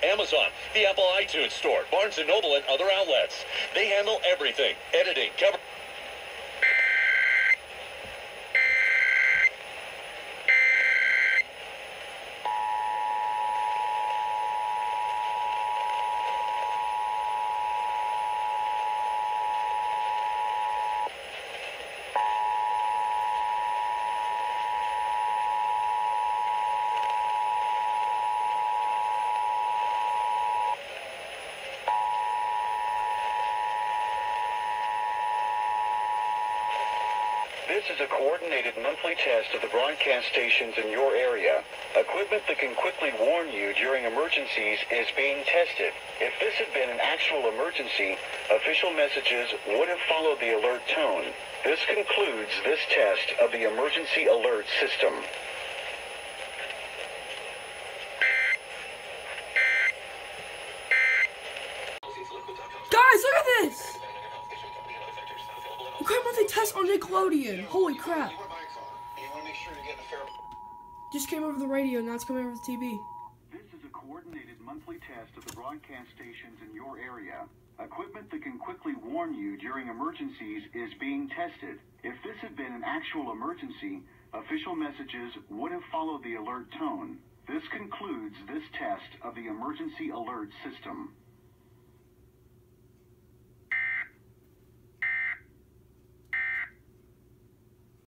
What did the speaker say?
Amazon, the Apple iTunes Store, Barnes & Noble, and other outlets. They handle everything. Editing, cover... This is a coordinated monthly test of the broadcast stations in your area. Equipment that can quickly warn you during emergencies is being tested. If this had been an actual emergency, official messages would have followed the alert tone. This concludes this test of the emergency alert system. Guys, look at this! Great monthly test on Nickelodeon. Holy crap. Just came over the radio, now it's coming over the TV. This is a coordinated monthly test of the broadcast stations in your area. Equipment that can quickly warn you during emergencies is being tested. If this had been an actual emergency, official messages would have followed the alert tone. This concludes this test of the emergency alert system.